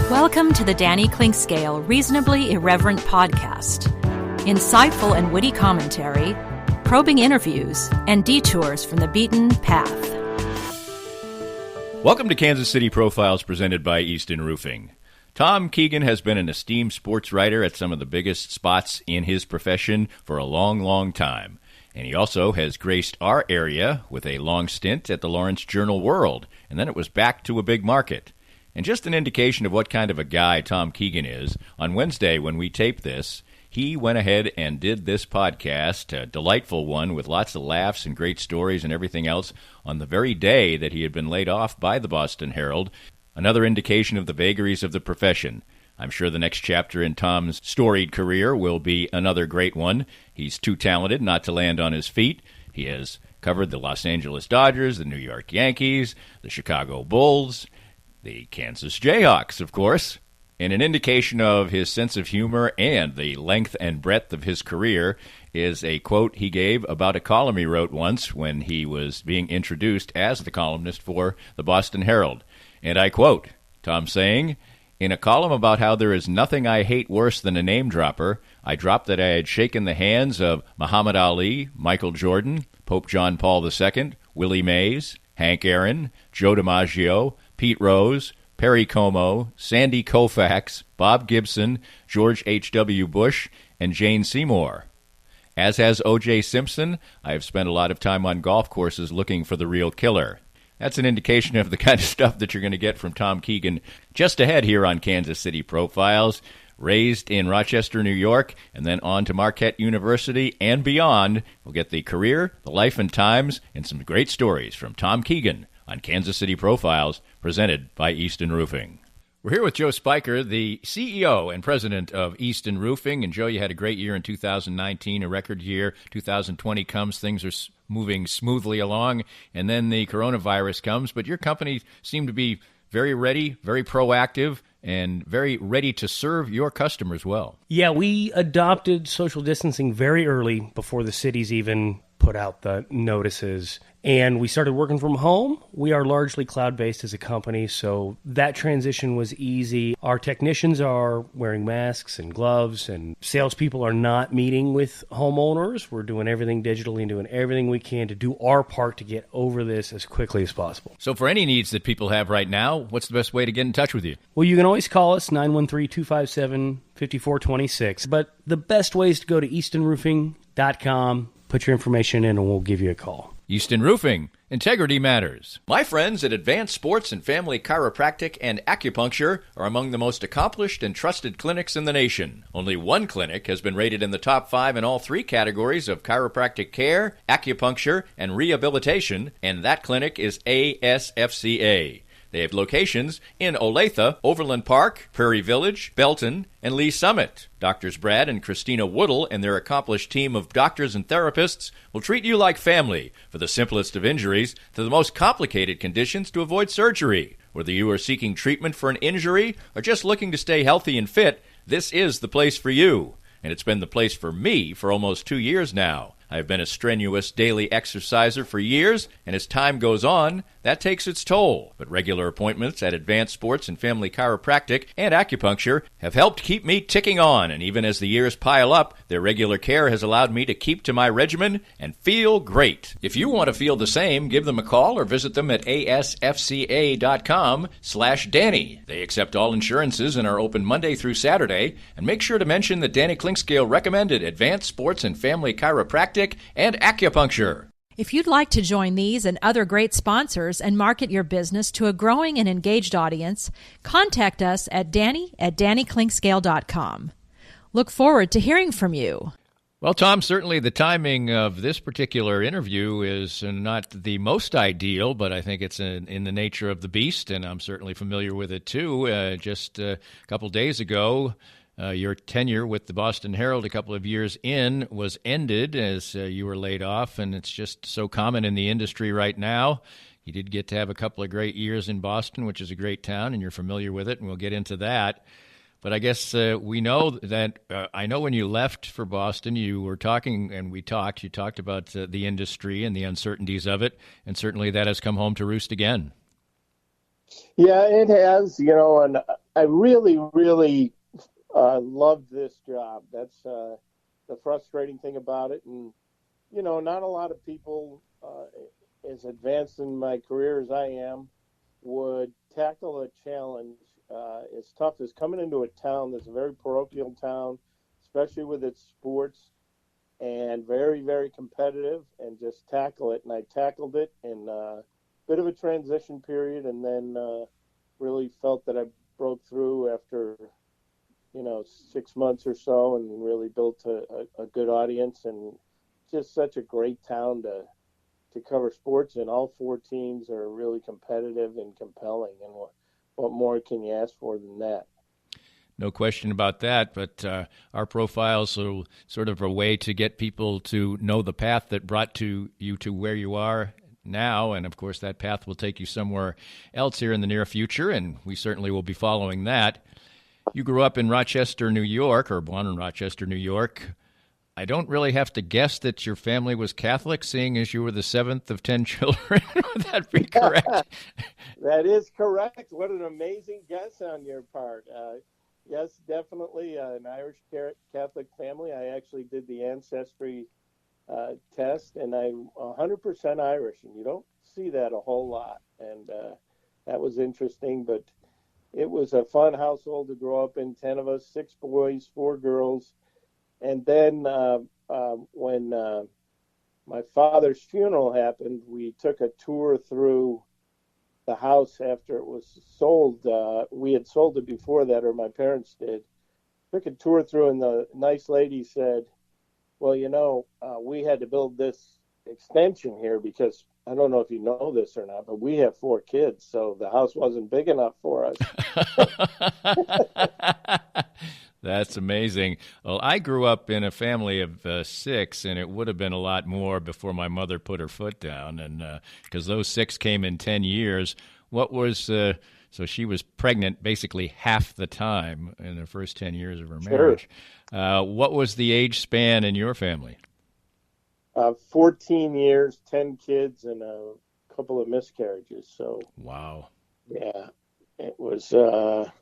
Welcome to the Danny Clinkscale Reasonably Irreverent podcast. Insightful and witty commentary, probing interviews, and detours from the beaten path. Welcome to Kansas City Profiles presented by Easton Roofing. Tom Keegan has been an esteemed sports writer at some of the biggest spots in his profession for a long, long time. And he also has graced our area with a long stint at the Lawrence Journal-World, and then it was back to a big market. And just an indication of what kind of a guy Tom Keegan is, on Wednesday when we tape this, he went ahead and did this podcast, a delightful one with lots of laughs and great stories and everything else, on the very day that he had been laid off by the Boston Herald. Another indication of the vagaries of the profession. I'm sure the next chapter in Tom's storied career will be another great one. He's too talented not to land on his feet. He has covered the Los Angeles Dodgers, the New York Yankees, the Chicago Bulls, the Kansas Jayhawks, of course. And an indication of his sense of humor and the length and breadth of his career is a quote he gave about a column he wrote once when he was being introduced as the columnist for the Boston Herald. And I quote, Tom saying, "In a column about how there is nothing I hate worse than a name dropper, I dropped that I had shaken the hands of Muhammad Ali, Michael Jordan, Pope John Paul II, Willie Mays, Hank Aaron, Joe DiMaggio, Pete Rose, Perry Como, Sandy Koufax, Bob Gibson, George H.W. Bush, and Jane Seymour. As has O.J. Simpson, I have spent a lot of time on golf courses looking for the real killer." That's an indication of the kind of stuff that you're going to get from Tom Keegan just ahead here on Kansas City Profiles. Raised in Rochester, New York, and then on to Marquette University and beyond. We'll get the career, the life and times, and some great stories from Tom Keegan on Kansas City Profiles, presented by Easton Roofing. We're here with Joe Spiker, the CEO and president of Easton Roofing. And Joe, you had a great year in 2019, a record year. 2020 comes, things are moving smoothly along, and then the coronavirus comes. But your company seemed to be very ready, very proactive, and very ready to serve your customers well. Yeah, we adopted social distancing very early before the cities even put out the notices. And we started working from home. We are largely cloud-based as a company, so that transition was easy. Our technicians are wearing masks and gloves, and salespeople are not meeting with homeowners. We're doing everything digitally and doing everything we can to do our part to get over this as quickly as possible. So for any needs that people have right now, what's the best way to get in touch with you? Well, you can always call us, 913-257-5426. But the best way is to go to eastonroofing.com, put your information in, and we'll give you a call. Easton Roofing. Integrity matters. My friends at Advanced Sports and Family Chiropractic and Acupuncture are among the most accomplished and trusted clinics in the nation. Only one clinic has been rated in the top 5 in all 3 categories of chiropractic care, acupuncture, and rehabilitation, and that clinic is ASFCA. They have locations in Olathe, Overland Park, Prairie Village, Belton, and Lee Summit. Doctors Brad and Christina Woodle and their accomplished team of doctors and therapists will treat you like family, for the simplest of injuries to the most complicated conditions to avoid surgery. Whether you are seeking treatment for an injury or just looking to stay healthy and fit, this is the place for you. And it's been the place for me for almost 2 years now. I've been a strenuous daily exerciser for years, and as time goes on, that takes its toll. But regular appointments at Advanced Sports and Family Chiropractic and Acupuncture have helped keep me ticking on, and even as the years pile up, their regular care has allowed me to keep to my regimen and feel great. If you want to feel the same, give them a call or visit them at asfca.com/Danny. They accept all insurances and are open Monday through Saturday, and make sure to mention that Danny Clinkscale recommended Advanced Sports and Family Chiropractic and Acupuncture. If you'd like to join these and other great sponsors and market your business to a growing and engaged audience, contact us at danny@dannyclinkscale.com. Look forward to hearing from you. Well, Tom, certainly the timing of this particular interview is not the most ideal, but I think it's in the nature of the beast, and I'm certainly familiar with it too. Just a couple days ago, your tenure with the Boston Herald a couple of years in was ended as you were laid off, and it's just so common in the industry right now. You did get to have a couple of great years in Boston, which is a great town, and you're familiar with it, and we'll get into that. But I guess we know that I know when you left for Boston, you were talking, and you talked about the industry and the uncertainties of it, and certainly that has come home to roost again. Yeah, it has, and I really, really love this job. That's the frustrating thing about it. And, not a lot of people as advanced in my career as I am would tackle a challenge as tough as coming into a town that's a very parochial town, especially with its sports, and very, very competitive, and just tackle it. And I tackled it in a bit of a transition period, and then really felt that I broke through after 6 months or so, and really built a good audience, and just such a great town to cover sports. And all four teams are really competitive and compelling. And what more can you ask for than that? No question about that, but our profiles are sort of a way to get people to know the path that brought you to where you are now, and of course that path will take you somewhere else here in the near future, and we certainly will be following that. You grew up in Rochester, New York, or born in Rochester, New York. I don't really have to guess that your family was Catholic, seeing as you were the seventh of 10 children. Would that be correct? That is correct. What an amazing guess on your part. Yes, definitely an Irish Catholic family. I actually did the ancestry test, and I'm 100% Irish, and you don't see that a whole lot. And that was interesting, but it was a fun household to grow up in. 10 of us, 6 boys, 4 girls. And then when my father's funeral happened, we took a tour through the house after it was sold. We had sold it before that, or my parents did. Took a tour through, and the nice lady said, well, we had to build this extension here because I don't know if you know this or not, but we have 4 kids, so the house wasn't big enough for us. That's amazing. Well, I grew up in a family of 6, and it would have been a lot more before my mother put her foot down, and because those 6 came in 10 years. What was so she was pregnant basically half the time in the first 10 years of her marriage. Sure. What was the age span in your family? 14 years, 10 kids, and a couple of miscarriages. So wow, yeah, it was a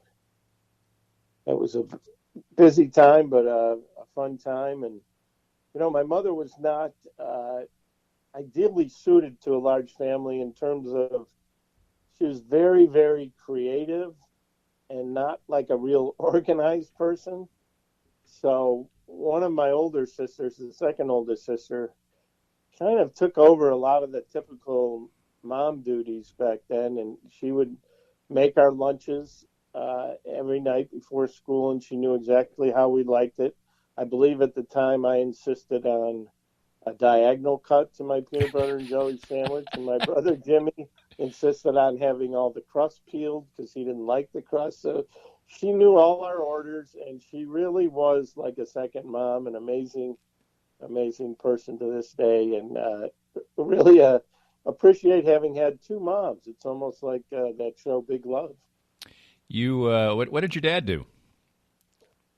busy time, but a fun time. And my mother was not ideally suited to a large family in terms of she was very, very creative and not like a real organized person. So one of my older sisters, the second oldest sister, kind of took over a lot of the typical mom duties back then, and she would make our lunches every night before school, and she knew exactly how we liked it. I believe at the time I insisted on a diagonal cut to my peanut butter and jelly sandwich, and my brother Jimmy insisted on having all the crust peeled because he didn't like the crust. So she knew all our orders, and she really was like a second mom, an amazing person to this day, and really appreciate having had 2 moms. It's almost like that show Big Love. You what did your dad do?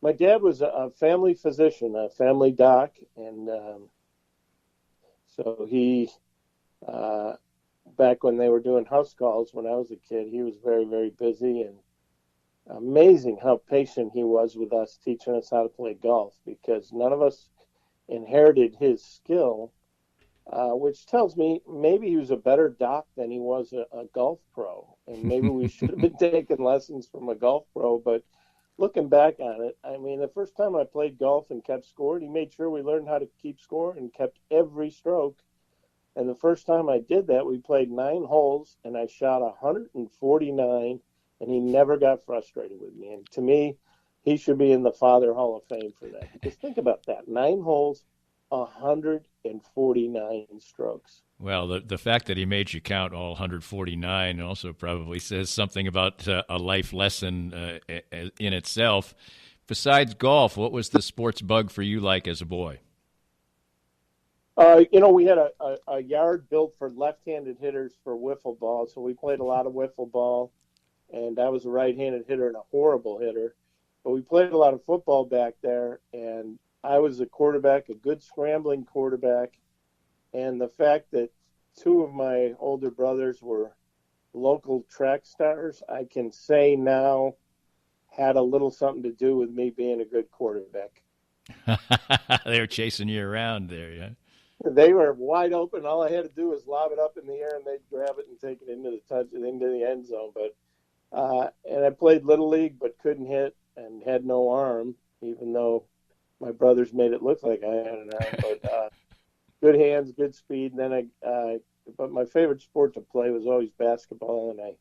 My dad was a family physician, a family doc, and so he back when they were doing house calls when I was a kid, he was very, very busy, and amazing how patient he was with us, teaching us how to play golf, because none of us inherited his skill, which tells me maybe he was a better doc than he was a golf pro, and maybe we should have been taking lessons from a golf pro. But looking back on it, I mean, the first time I played golf and kept score, he made sure we learned how to keep score and kept every stroke. And the first time I did that, we played 9 holes, and I shot 149, and he never got frustrated with me. And to me, he should be in the Father Hall of Fame for that. Because think about that, 9 holes, 149 strokes. Well, the fact that he made you count all 149 also probably says something about a life lesson in itself. Besides golf, what was the sports bug for you like as a boy? We had a yard built for left-handed hitters for wiffle ball, so we played a lot of wiffle ball, and I was a right-handed hitter and a horrible hitter. But we played a lot of football back there, and I was a quarterback, a good scrambling quarterback, and the fact that 2 of my older brothers were local track stars, I can say now had a little something to do with me being a good quarterback. They were chasing you around there, yeah. They were wide open. All I had to do was lob it up in the air, and they'd grab it and take it into the end zone. But and I played little league, but couldn't hit and had no arm, even though my brothers made it look like I had an arm. But good hands, good speed. And then but my favorite sport to play was always basketball, and I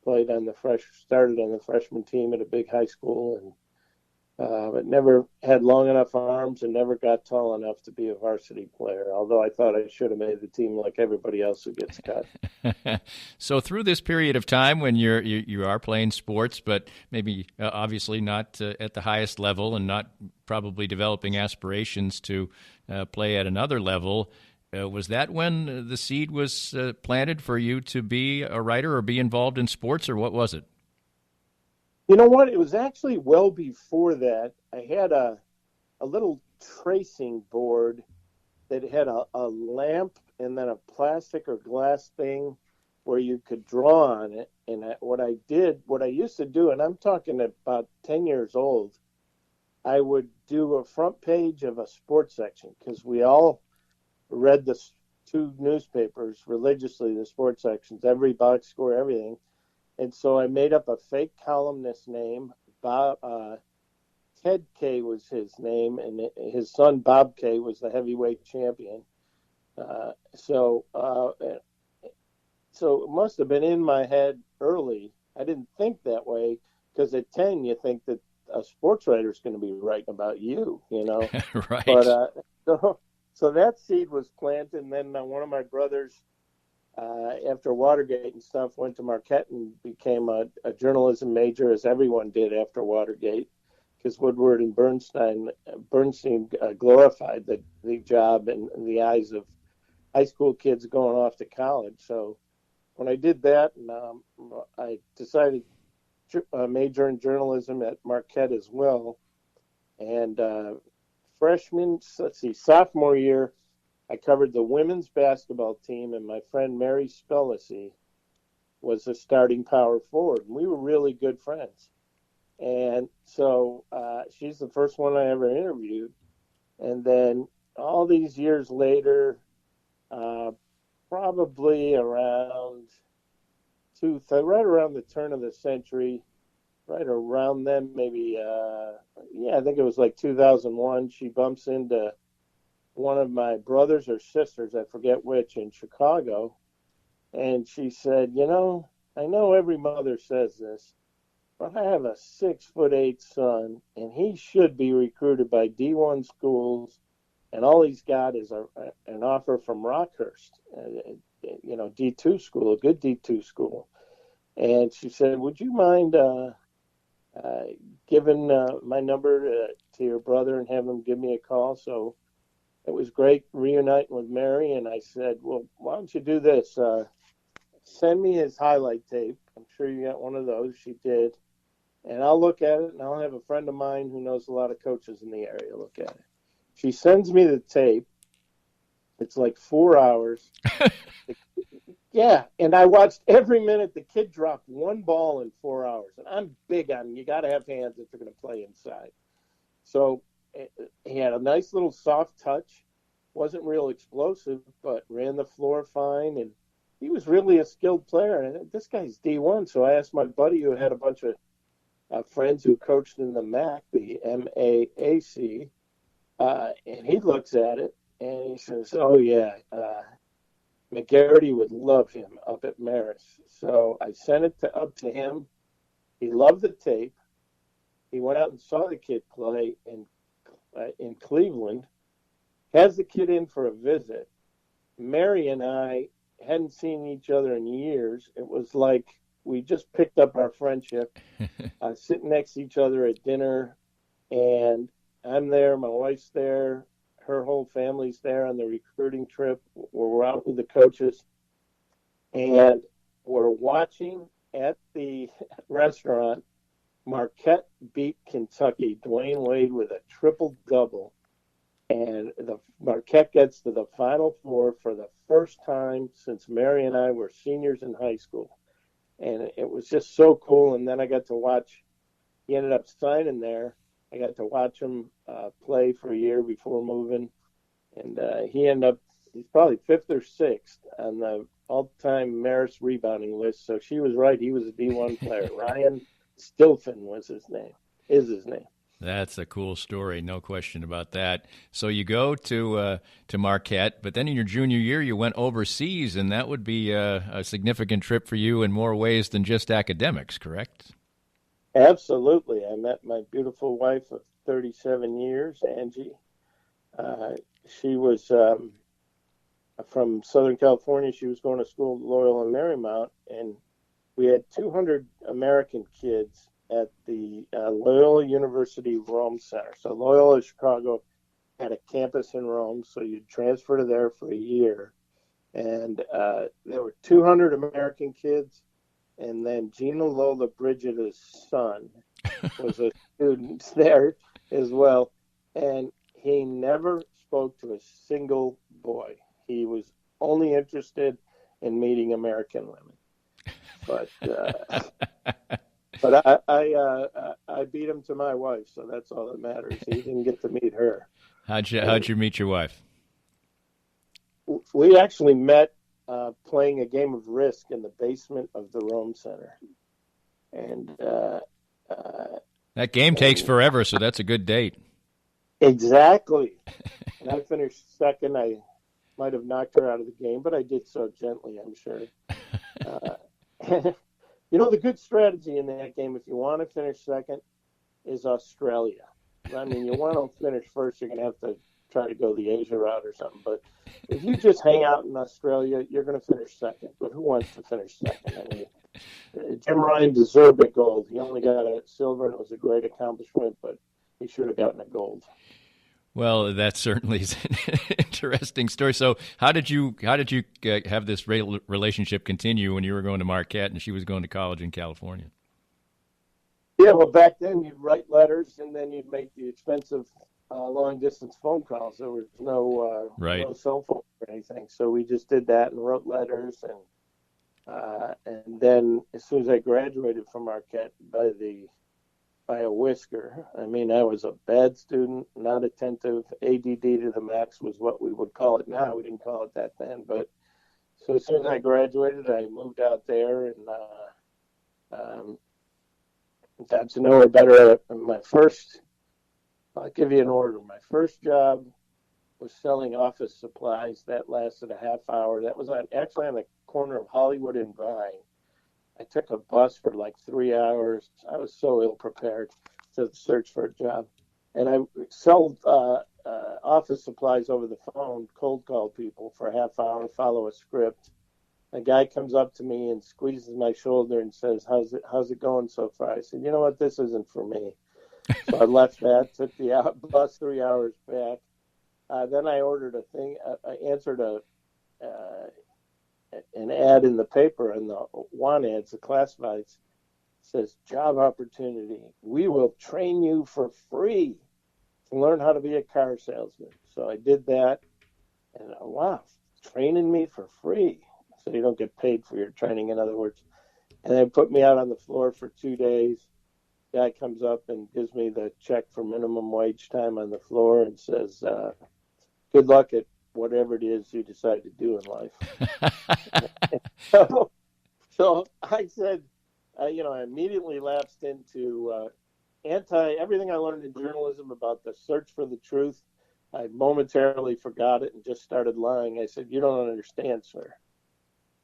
started on the freshman team at a big high school, and but never had long enough arms and never got tall enough to be a varsity player, although I thought I should have made the team like everybody else who gets cut. So through this period of time when you are playing sports, but maybe obviously not at the highest level and not probably developing aspirations to play at another level, was that when the seed was planted for you to be a writer or be involved in sports, or what was it? You know what? It was actually well before that. I had a little tracing board that had a lamp and then a plastic or glass thing where you could draw on it. And what I used to do, and I'm talking about 10 years old, I would do a front page of a sports section because we all read the two newspapers religiously, the sports sections, every box score, everything. And so I made up a fake columnist name. Ted K was his name, and his son Bob K was the heavyweight champion. So it must have been in my head early. I didn't think that way because at 10 you think that a sports writer is going to be writing about you, you know. Right. But so that seed was planted, and then one of my brothers, after Watergate and stuff, went to Marquette and became a journalism major, as everyone did after Watergate, because Woodward and Bernstein glorified the job in the eyes of high school kids going off to college. So when I did that, I decided to major in journalism at Marquette as well. And sophomore year, I covered the women's basketball team, and my friend Mary Spellacy was the starting power forward. And we were really good friends. And so she's the first one I ever interviewed. And then all these years later, probably around right around the turn of the century, right around then, maybe, I think it was like 2001, she bumps into one of my brothers or sisters, I forget which, in Chicago. And she said, I know every mother says this, but I have a 6'8" son, and he should be recruited by D1 schools, and all he's got is an offer from Rockhurst, D2 school, a good D2 school. And she said, would you mind giving my number to your brother and have him give me a call? So it was great reuniting with Mary, and I said, well, why don't you do this? Send me his highlight tape. I'm sure you got one of those. She did. And I'll look at it, and I'll have a friend of mine who knows a lot of coaches in the area look at it. She sends me the tape. It's like 4 hours. Yeah, and I watched every minute. The kid dropped one ball in 4 hours. And I'm big on you got to have hands if you're going to play inside. So he had a nice little soft touch. Wasn't real explosive, but ran the floor fine. And he was really a skilled player. And this guy's D1. So I asked my buddy who had a bunch of friends who coached in the MAC, the MAAC, and he looks at it and he says, oh, yeah, McGarity would love him up at Marist. So I sent it up to him. He loved the tape. He went out and saw the kid play in Cleveland, has the kid in for a visit. Mary and I hadn't seen each other in years. It was like we just picked up our friendship, sitting next to each other at dinner, and I'm there, my wife's there, her whole family's there on the recruiting trip. We're out with the coaches, and we're watching at the restaurant. Marquette beat Kentucky, Dwayne Wade with a triple-double, and the Marquette gets to the Final Four for the first time since Mary and I were seniors in high school. and it was just so cool. And then I got to watch. He ended up signing there. I got to watch him play for a year before moving, and he's probably fifth or sixth on the all-time Marist rebounding list. So she was right. He was a D1 player. Ryan Stilfen was his name. Is his name. That's a cool story, no question about that. So you go to Marquette, but then in your junior year you went overseas, and that would be a significant trip for you in more ways than just academics, correct? Absolutely. I met my beautiful wife of 37 years, Angie. She was from Southern California. She was going to school at Loyola Marymount, and we had 200 American kids at the Loyola University Rome Center. So Loyola Chicago had a campus in Rome, so you'd transfer to there for a year. And there were 200 American kids, and then Gina Lola Brigida's son was a student there as well. And he never spoke to a single boy. He was only interested in meeting American women. But I beat him to my wife, so that's all that matters. He didn't get to meet her. How'd you meet your wife? We actually met playing a game of Risk in the basement of the Rome Center, and that game takes forever, so that's a good date. Exactly. And I finished second. I might have knocked her out of the game, but I did so gently, I'm sure. You know, the good strategy in that game, if you want to finish second, is Australia. I mean, you want to finish first, you're going to have to try to go the Asia route or something. But if you just hang out in Australia, you're going to finish second. But who wants to finish second? I mean, Jim Ryan deserved a gold. He only got a silver, and it was a great accomplishment, but he should have gotten a gold. Well, that certainly is an interesting story. So how did you have this relationship continue when you were going to Marquette and she was going to college in California? Yeah, well, back then you'd write letters and then you'd make the expensive long-distance phone calls. There was no cell phone or anything. So we just did that and wrote letters. And then as soon as I graduated from Marquette, by a whisker. I mean, I was a bad student, not attentive. ADD to the max was what we would call it now. We didn't call it that then. But so as soon as I graduated, I moved out there and got to know her better. I'll give you an order. My first job was selling office supplies. That lasted a half hour. That was actually on the corner of Hollywood and Vine. I took a bus for like 3 hours. I was so ill-prepared to search for a job. And I sold office supplies over the phone, cold call people for a half hour, follow a script. A guy comes up to me and squeezes my shoulder and says, how's it going so far? I said, you know what, this isn't for me. So I left that, took the bus 3 hours back. Then I ordered I answered an ad in the paper, and the want ads, the classifieds, says, job opportunity. We will train you for free to learn how to be a car salesman. So I did that, and wow, training me for free. So you don't get paid for your training, in other words. And they put me out on the floor for 2 days. Guy comes up and gives me the check for minimum wage time on the floor and says, good luck at whatever it is you decide to do in life. so I said, I immediately lapsed into everything I learned in journalism about the search for the truth. I momentarily forgot it and just started lying. I said, you don't understand, sir.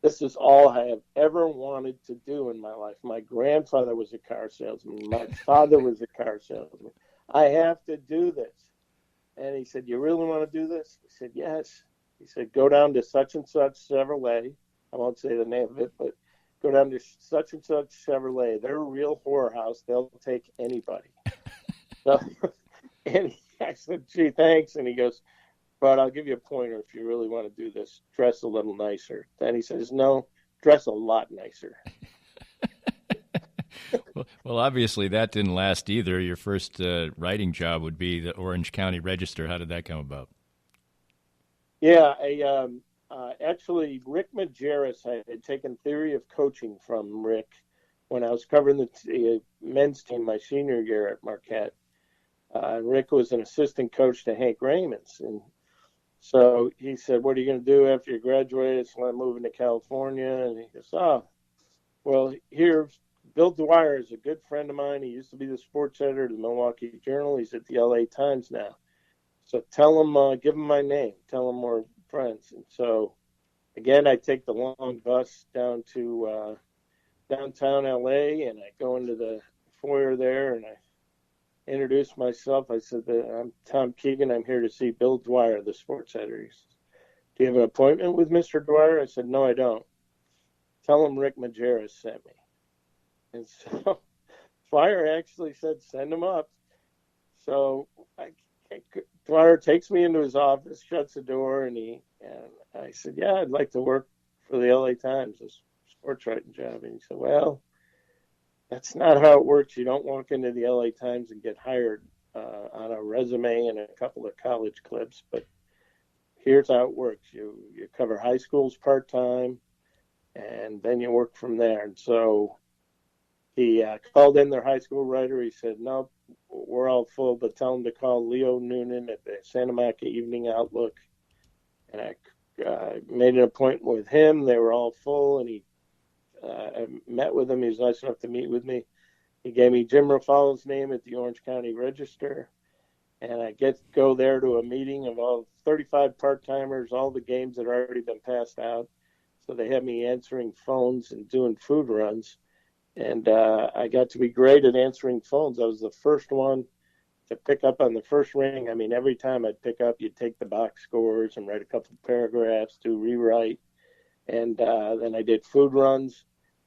This is all I have ever wanted to do in my life. My grandfather was a car salesman. My father was a car salesman. I have to do this. And he said, you really want to do this? I said, yes. He said, go down to such and such Chevrolet. I won't say the name of it, but go down to such and such Chevrolet. They're a real whorehouse. They'll take anybody. And I said, gee, thanks. And he goes, but I'll give you a pointer if you really want to do this. Dress a little nicer. Then he says, no, dress a lot nicer. Well, obviously that didn't last either. Your first writing job would be the Orange County Register. How did that come about? Yeah, Actually, Rick Majerus, I had taken theory of coaching from Rick when I was covering the men's team my senior year at Marquette. Rick was an assistant coach to Hank Raymond's. And so he said, "What are you going to do after you graduate?" So I'm moving to California. And he goes, "Oh, well, here, Bill Dwyer is a good friend of mine. He used to be the sports editor of the Milwaukee Journal. He's at the LA Times now. So tell him, give him my name. Tell him we're friends." And so, again, I take the long bus down to downtown LA, and I go into the foyer there, and I introduce myself. I said, "I'm Tom Keegan. I'm here to see Bill Dwyer, the sports editor." He says, "Do you have an appointment with Mr. Dwyer?" I said, "No, I don't." "Tell him Rick Majerus sent me." And so Dwyer actually said, "Send him up." So Dwyer takes me into his office, shuts the door, and I said, "Yeah, I'd like to work for the LA Times, a sports writing job." And he said, "Well, that's not how it works. You don't walk into the LA Times and get hired on a resume and a couple of college clips. But here's how it works. You cover high schools part-time, and then you work from there." And so he called in their high school writer. He said, "Nope, we're all full, but tell him to call Leo Noonan at the Santa Monica Evening Outlook." And I made an appointment with him. They were all full, and I met with him. He was nice enough to meet with me. He gave me Jim Rafalo's name at the Orange County Register, and I go there to a meeting of all 35 part-timers, all the games that had already been passed out. So they had me answering phones and doing food runs, and I got to be great at answering phones. I was the first one to pick up on the first ring. I mean, every time I'd pick up, you'd take the box scores and write a couple paragraphs, do rewrite, and then I did food runs.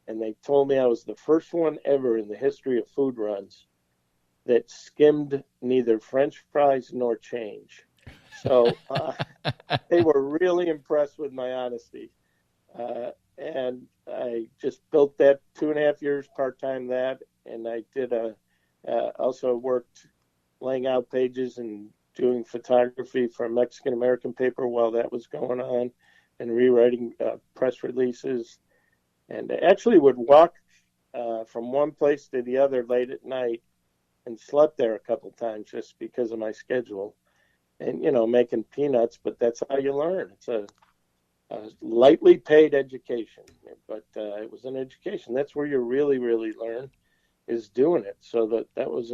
And they told me I was the first one ever in the history of food runs that skimmed neither French fries nor change. So they were really impressed with my honesty. And I just built that 2.5 years part-time and I did also worked laying out pages and doing photography for a Mexican-American paper while that was going on, and rewriting press releases. And I actually would walk from one place to the other late at night, and slept there a couple times just because of my schedule. And, making peanuts, but that's how you learn. It's a lightly paid education, but it was an education. That's where you really, really learn, is doing it. So that was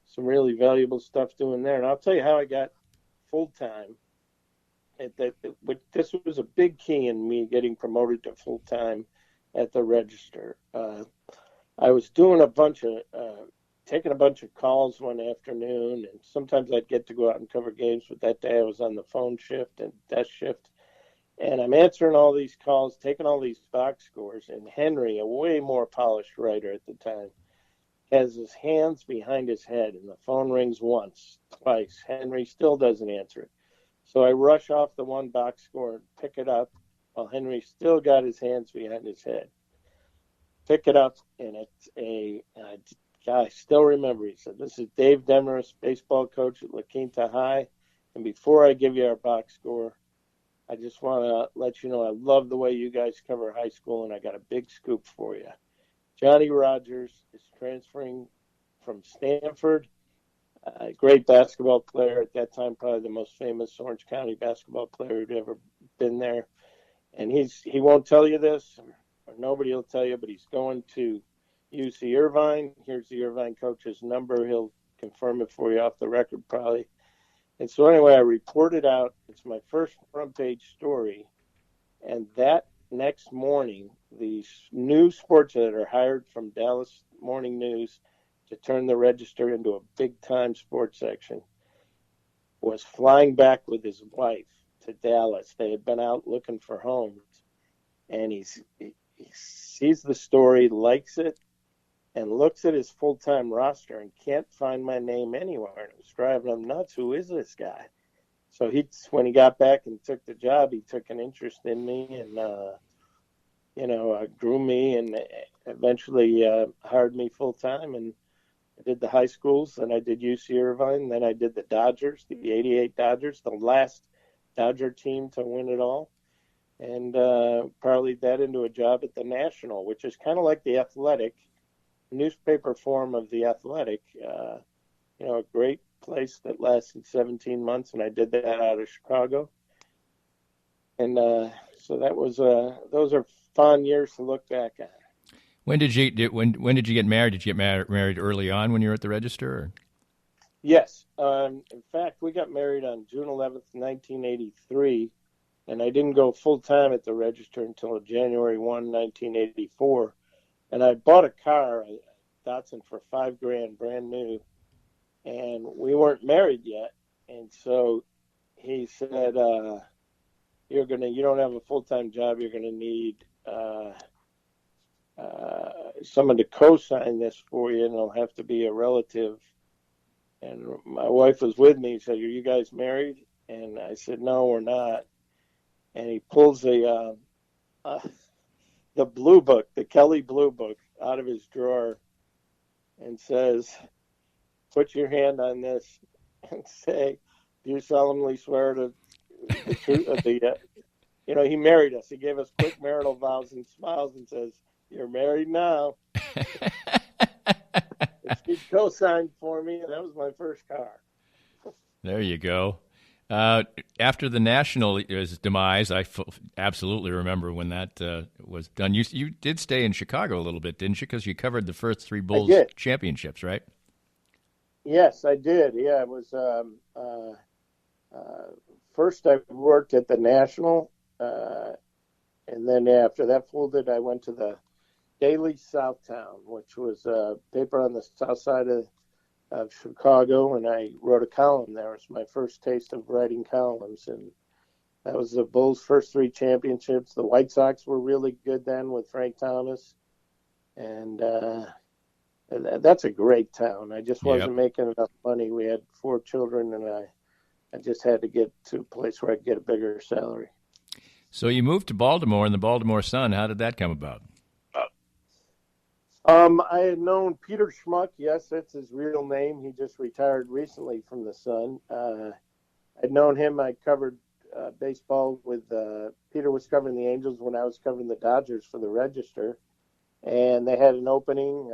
some really valuable stuff doing there. And I'll tell you how I got full-time. This was a big key in me getting promoted to full-time at the Register. I was doing taking a bunch of calls one afternoon, and sometimes I'd get to go out and cover games, but that day I was on the phone shift and desk shift. And I'm answering all these calls, taking all these box scores, and Henry, a way more polished writer at the time, has his hands behind his head, and the phone rings once, twice. Henry still doesn't answer it. So I rush off the one box score and pick it up while Henry still got his hands behind his head. Pick it up, and it's a guy, I still remember. He said, "This is Dave Demarest, baseball coach at La Quinta High. And before I give you our box score, I just want to let you know I love the way you guys cover high school, and I got a big scoop for you. Johnny Rogers is transferring from Stanford, a great basketball player at that time, probably the most famous Orange County basketball player who'd ever been there. And he won't tell you this, or nobody will tell you, but he's going to UC Irvine. Here's the Irvine coach's number. He'll confirm it for you off the record probably." And so anyway, I reported out. It's my first front page story. And that next morning, the new sports editor hired from Dallas Morning News to turn the Register into a big-time sports section was flying back with his wife to Dallas. They had been out looking for homes. And he sees the story, likes it, and looks at his full-time roster and can't find my name anywhere. And it was driving him nuts. Who is this guy? So when he got back and took the job, he took an interest in me and, grew me, and eventually hired me full-time. And I did the high schools, then I did UC Irvine, then I did the Dodgers, the '88 Dodgers, the last Dodger team to win it all. and parlayed that into a job at the National, which is kind of like the Athletic, newspaper form of the Athletic. A great place that lasted 17 months, and I did that out of Chicago. And so that was those are fun years to look back at. When did you get married? Did you get married early on when you were at the Register? Or? Yes. In fact, we got married on June 11th, 1983, and I didn't go full-time at the Register until January 1, 1984. And I bought a car, a Datsun, for $5,000, brand new, and we weren't married yet. And so he said, you don't have a full-time job, you're going to need someone to co-sign this for you, and it'll have to be a relative. And my wife was with me. He said, "Are you guys married?" And I said, "No, we're not." And he pulls the blue book, the Kelly Blue Book, out of his drawer and says, "Put your hand on this and say, do you solemnly swear to the truth of the..." He married us. He gave us quick marital vows and smiles and says, "You're married now." She co-signed for me, and that was my first car. There you go. After the National demise, I absolutely remember when that was done. You did stay in Chicago a little bit, didn't you? Because you covered the first three Bulls championships, right? Yes, I did. Yeah, it was first I worked at the National, and then after that folded, I went to the Daily Southtown, which was a paper on the south side of Chicago, and I wrote a column there. It was my first taste of writing columns, and that was the Bulls' first three championships. The White Sox were really good then with Frank Thomas, and that's a great town. I just wasn't making enough money. We had 4 children, and I just had to get to a place where I could get a bigger salary. So you moved to Baltimore in the Baltimore Sun. How did that come about? I had known Peter Schmuck. Yes, that's his real name. He just retired recently from the Sun. I'd known him. I covered baseball with Peter was covering the Angels when I was covering the Dodgers for the Register, and they had an opening.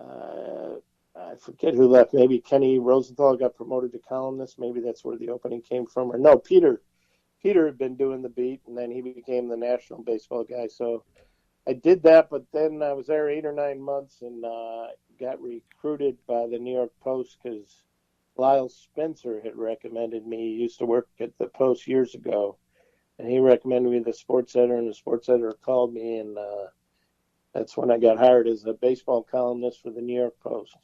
I forget who left. Maybe Kenny Rosenthal got promoted to columnist. Maybe that's where the opening came from. Or no, Peter had been doing the beat, and then he became the national baseball guy. So I did that, but then I was there 8 or 9 months and got recruited by the New York Post because Lyle Spencer had recommended me. He used to work at the Post years ago, and he recommended me to the sports editor, and the sports editor called me, and that's when I got hired as a baseball columnist for the New York Post.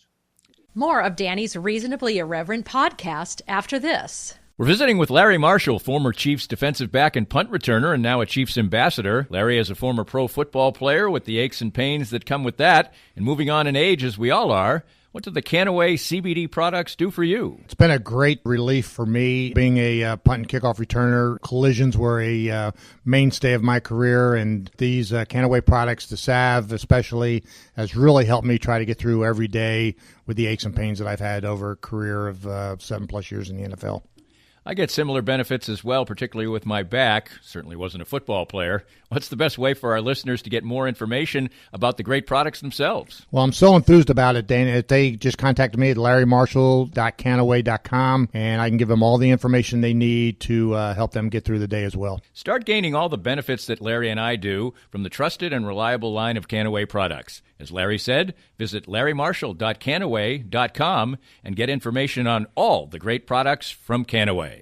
More of Danny's Reasonably Irreverent podcast after this. We're visiting with Larry Marshall, former Chiefs defensive back and punt returner, and now a Chiefs ambassador. Larry is a former pro football player with the aches and pains that come with that, and moving on in age as we all are. What do the Canaway CBD products do for you? It's been a great relief for me. Being a punt and kickoff returner, collisions were a mainstay of my career, and these Canaway products, the salve especially, has really helped me try to get through every day with the aches and pains that I've had over a career of 7+ years in the NFL. I get similar benefits as well, particularly with my back. Certainly wasn't a football player. What's the best way for our listeners to get more information about the great products themselves? Well, I'm so enthused about it, Dana. They just contacted me at larrymarshall.canaway.com, and I can give them all the information they need to help them get through the day as well. Start gaining all the benefits that Larry and I do from the trusted and reliable line of Canaway products. As Larry said, visit larrymarshall.canaway.com and get information on all the great products from Canaway.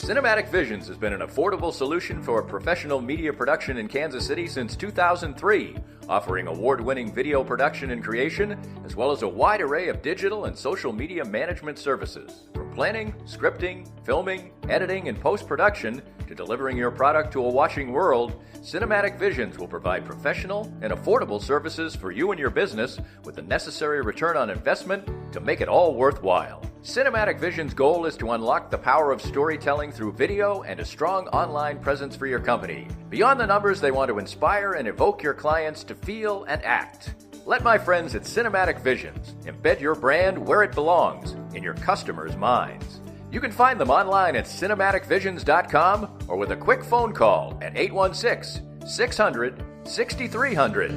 Cinematic Visions has been an affordable solution for professional media production in Kansas City since 2003, offering award-winning video production and creation, as well as a wide array of digital and social media management services. From planning, scripting, filming, editing, and post-production, to delivering your product to a watching world, Cinematic Visions will provide professional and affordable services for you and your business with the necessary return on investment to make it all worthwhile. Cinematic Vision's goal is to unlock the power of storytelling through video and a strong online presence for your company. Beyond the numbers, they want to inspire and evoke your clients to feel and act. Let my friends at Cinematic Visions embed your brand where it belongs, in your customers' minds. You can find them online at cinematicvisions.com or with a quick phone call at 816-600-6300.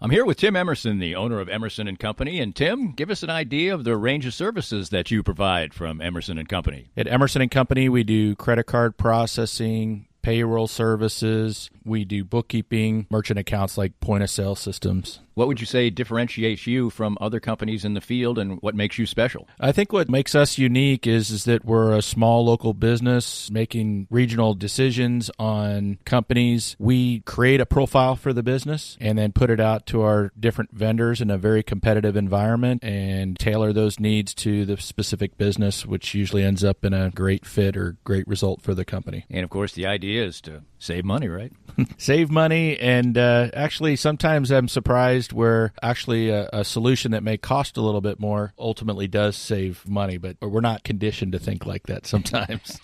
I'm here with Tim Emerson, the owner of Emerson & Company. And Tim, give us an idea of the range of services that you provide from Emerson & Company. At Emerson & Company, we do credit card processing, payroll services. We do bookkeeping, merchant accounts like point-of-sale systems. What would you say differentiates you from other companies in the field, and what makes you special? I think what makes us unique is that we're a small local business making regional decisions on companies. We create a profile for the business and then put it out to our different vendors in a very competitive environment and tailor those needs to the specific business, which usually ends up in a great fit or great result for the company. And, of course, the idea is to save money, right? Save money, and actually sometimes I'm surprised where actually a solution that may cost a little bit more ultimately does save money, but we're not conditioned to think like that sometimes.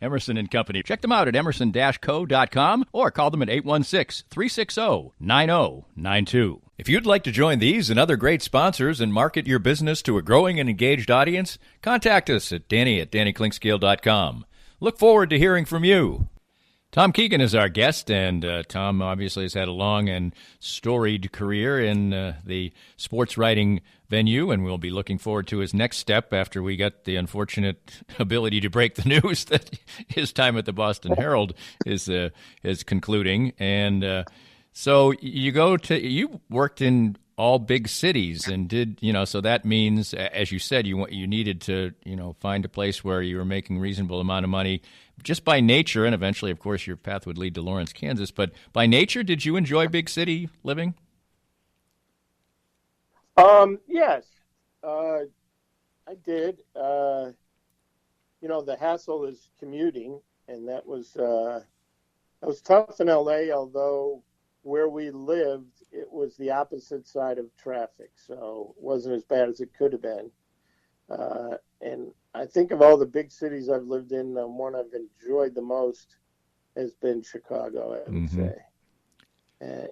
Emerson & Company. Check them out at emerson-co.com or call them at 816-360-9092. If you'd like to join these and other great sponsors and market your business to a growing and engaged audience, contact us at danny@dannyclinkscale.com. Look forward to hearing from you. Tom Keegan is our guest, and Tom obviously has had a long and storied career in the sports writing venue, and we'll be looking forward to his next step after we got the unfortunate ability to break the news that his time at the Boston Herald is concluding. And so you worked in all big cities and did, so that means, as you said, you needed to, find a place where you were making a reasonable amount of money just by nature. And eventually, of course, your path would lead to Lawrence, Kansas. But by nature, did you enjoy big city living? Yes, I did. The hassle is commuting, and that was tough in LA, although where we lived, it was the opposite side of traffic, so it wasn't as bad as it could have been. And I think of all the big cities I've lived in, the one I've enjoyed the most has been Chicago, I would say.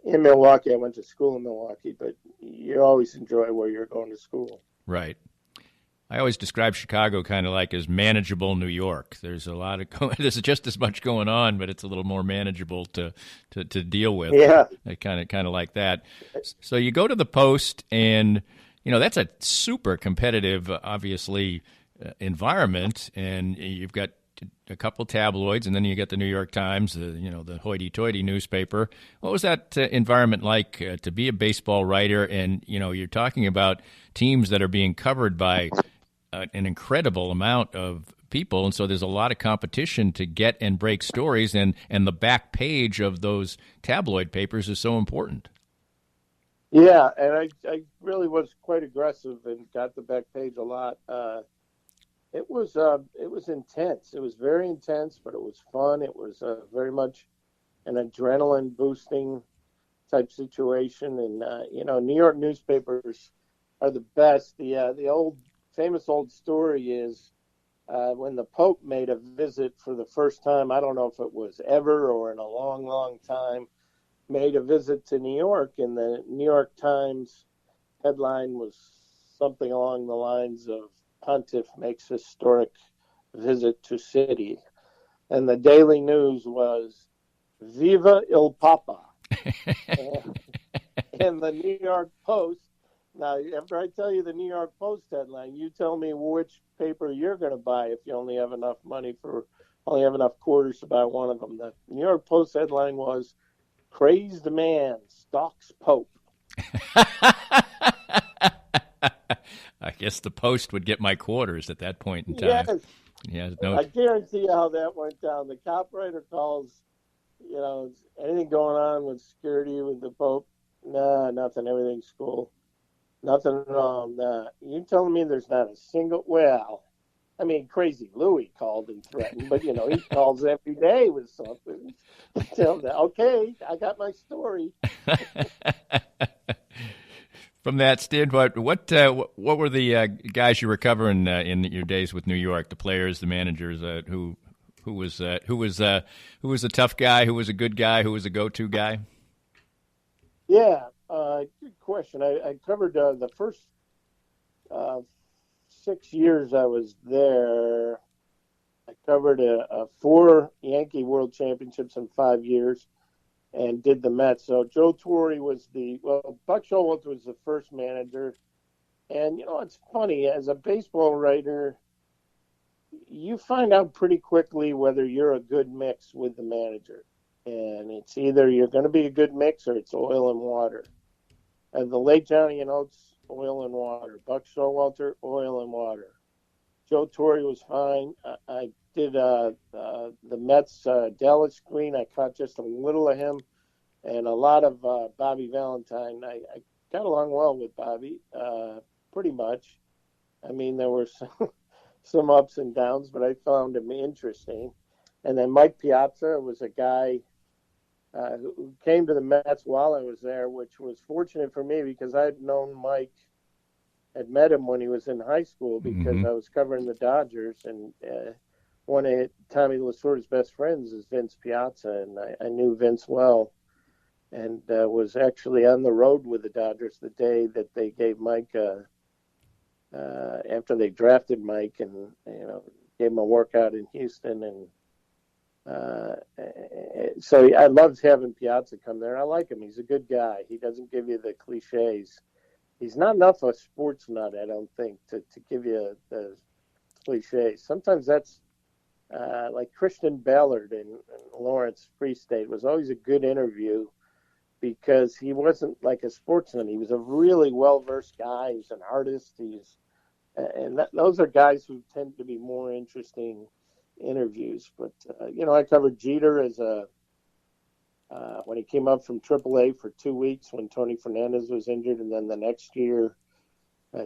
In Milwaukee, I went to school in Milwaukee, but you always enjoy where you're going to school. Right. I always describe Chicago kind of like as manageable New York. There's there's just as much going on, but it's a little more manageable to deal with. Yeah, kind of like that. So you go to the Post, and that's a super competitive, obviously, environment, and you've got a couple tabloids, and then you get the New York Times, the hoity-toity newspaper. What was that environment like to be a baseball writer? And you're talking about teams that are being covered by an incredible amount of people, and so there's a lot of competition to get and break stories, and the back page of those tabloid papers is so important. Yeah, and I really was quite aggressive and got the back page a lot. It was intense. It was very intense, but it was fun. It was very much an adrenaline boosting type situation, and New York newspapers are the best. The famous old story is when the Pope made a visit for the first time. I don't know if it was ever or in a long, long time. Made a visit to New York, and the New York Times headline was something along the lines of Pontiff makes historic visit to city. And the Daily News was Viva il Papa. and the New York Post, now after I tell you the New York Post headline, you tell me which paper you're going to buy if you only have enough quarters to buy one of them. The New York Post headline was Crazed Man Stalks Pope. I guess the Post would get my quarters at that point in time. Yes. I guarantee you how that went down. The cop writer calls, anything going on with security with the Pope? Nah, nothing. Everything's cool. Nothing wrong. Nah. You telling me there's not a single? Well, I mean, Crazy Louie called and threatened, but he calls every day with something. Okay, I got my story. From that standpoint, what were the guys you were covering in your days with New York? The players, the managers, who was a tough guy, who was a good guy, who was a go-to guy? Yeah, good question. I covered the first 6 years I was there, I covered a 4 Yankee World Championships in 5 years and did the Mets. So Joe Torre was Buck Showalter was the first manager. And, it's funny, as a baseball writer, you find out pretty quickly whether you're a good mix with the manager. And it's either you're going to be a good mix or it's oil and water. The late Johnny and Oates, oil and water. Buck Showalter, oil and water. Joe Torre was fine. I did the Mets Dallas screen. I caught just a little of him and a lot of Bobby Valentine. I got along well with Bobby, pretty much. I mean, there were some ups and downs, but I found him interesting. And then Mike Piazza was a guy who came to the Mets while I was there, which was fortunate for me because I had known Mike, had met him when he was in high school because I was covering the Dodgers, and one of Tommy Lasorda's best friends is Vince Piazza, and I knew Vince well, and was actually on the road with the Dodgers the day that they gave Mike, after they drafted Mike, and gave him a workout in Houston, and so I loved having Piazza come there. I like him. He's a good guy. He doesn't give you the cliches. He's not enough a sports nut, I don't think, to give you the cliches. Sometimes that's like Christian Ballard in Lawrence Free State was always a good interview because he wasn't like a sportsman. He was a really well-versed guy. He's an artist. Those are guys who tend to be more interesting interviews. But, I covered Jeter as when he came up from AAA for 2 weeks when Tony Fernandez was injured. And then the next year,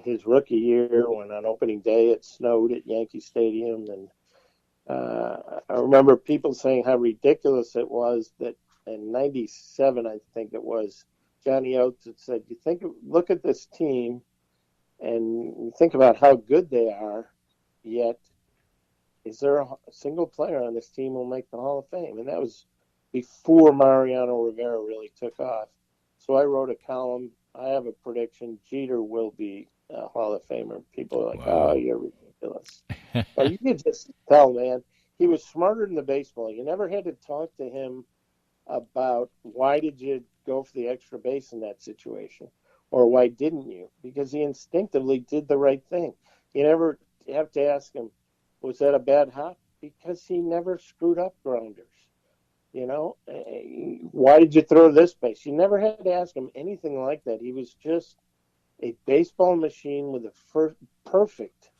his rookie year, when on opening day it snowed at Yankee Stadium. And I remember people saying how ridiculous it was that in 97, I think it was, Johnny Oates had said, look at this team and think about how good they are, yet is there a single player on this team who will make the Hall of Fame? And that was before Mariano Rivera really took off. So I wrote a column. I have a prediction. Jeter will be a Hall of Famer. People are like, wow. Oh, you're ridiculous. But you could just tell, man, he was smarter than the baseball. You never had to talk to him about why did you go for the extra base in that situation, or why didn't you? Because he instinctively did the right thing. You never have to ask him, was that a bad hop? Because he never screwed up grounders. Why did you throw this base? You never had to ask him anything like that. He was just a baseball machine with a perfect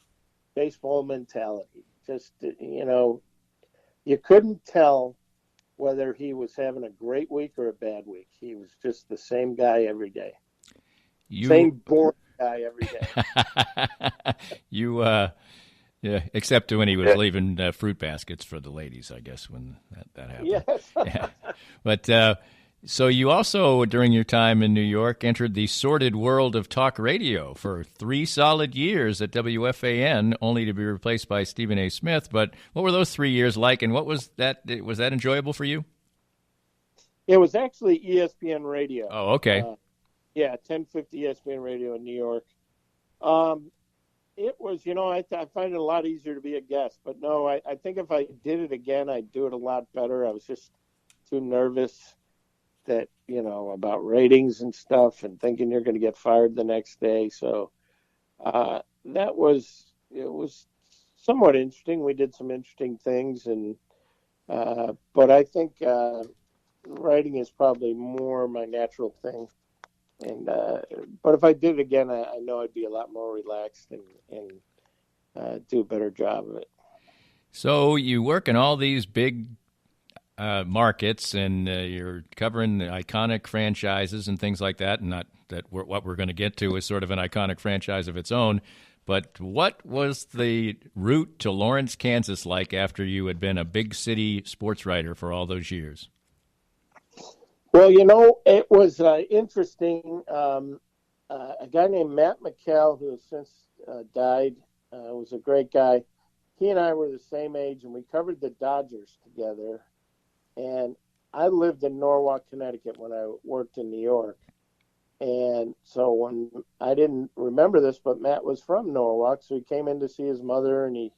baseball mentality. Just, you couldn't tell whether he was having a great week or a bad week. He was just the same guy every day. Same boring guy every day. Yeah, except when he was leaving fruit baskets for the ladies, I guess, when that happened. Yes. Yeah. But so you also, during your time in New York, entered the sordid world of talk radio for 3 solid years at WFAN, only to be replaced by Stephen A. Smith. But what were those 3 years like, and what was that? Was that enjoyable for you? It was actually ESPN Radio. Oh, okay. 1050 ESPN Radio in New York. It was, I find it a lot easier to be a guest. But no, I think if I did it again, I'd do it a lot better. I was just too nervous that, about ratings and stuff and thinking you're going to get fired the next day. So it was somewhat interesting. We did some interesting things. But I think writing is probably more my natural thing. But if I did it again, I know I'd be a lot more relaxed and do a better job of it. So you work in all these big markets, and you're covering the iconic franchises and things like that. And not that what we're going to get to is sort of an iconic franchise of its own. But what was the route to Lawrence, Kansas like after you had been a big city sports writer for all those years? Well, it was interesting. A guy named Matt McCall, who has since died, was a great guy. He and I were the same age, and we covered the Dodgers together. And I lived in Norwalk, Connecticut when I worked in New York. And so when I didn't remember this, but Matt was from Norwalk, so he came in to see his mother, and he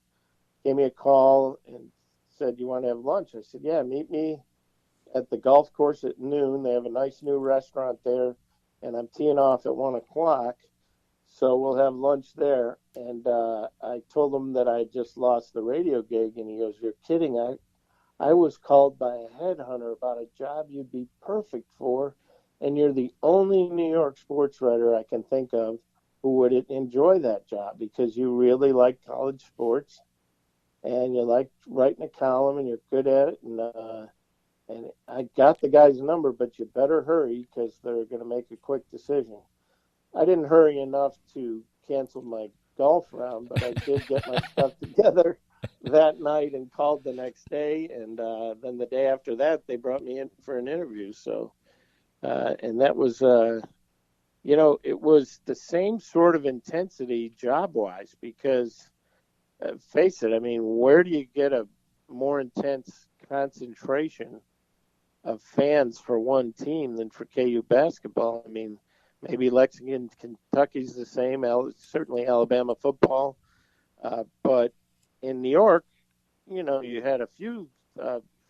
gave me a call and said, "You want to have lunch?" I said, "Yeah, meet me at the golf course at noon. They have a nice new restaurant there, and I'm teeing off at 1 o'clock, so we'll have lunch there." And I told him that I just lost the radio gig, and he goes, "You're kidding. I was called by a headhunter about a job you'd be perfect for, and you're the only New York sports writer I can think of who would enjoy that job because you really like college sports and you like writing a column and you're good at it. And I got the guy's number, but you better hurry because they're going to make a quick decision." I didn't hurry enough to cancel my golf round, but I did get my stuff together that night and called the next day. And then the day after that, they brought me in for an interview. So, and that was, it was the same sort of intensity job-wise because, face it, I mean, where do you get a more intense concentration of fans for one team than for KU basketball? I mean, maybe Lexington, Kentucky's the same, certainly Alabama football. But in New York, you had a few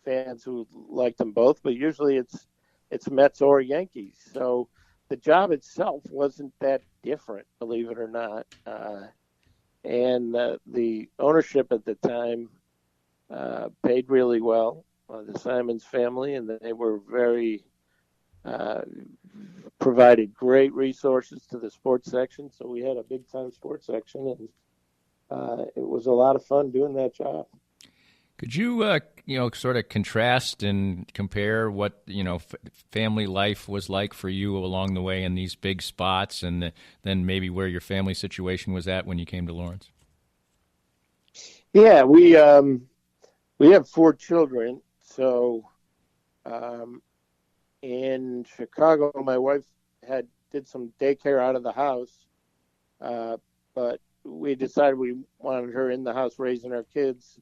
fans who liked them both, but usually it's Mets or Yankees. So the job itself wasn't that different, believe it or not. And the ownership at the time paid really well, the Simons family, and they were very provided great resources to the sports section. So we had a big time sports section, and it was a lot of fun doing that job. Could you, sort of contrast and compare what, family life was like for you along the way in these big spots, and then maybe where your family situation was at when you came to Lawrence? Yeah, we have 4 children. So in Chicago, my wife did some daycare out of the house, but we decided we wanted her in the house raising our kids.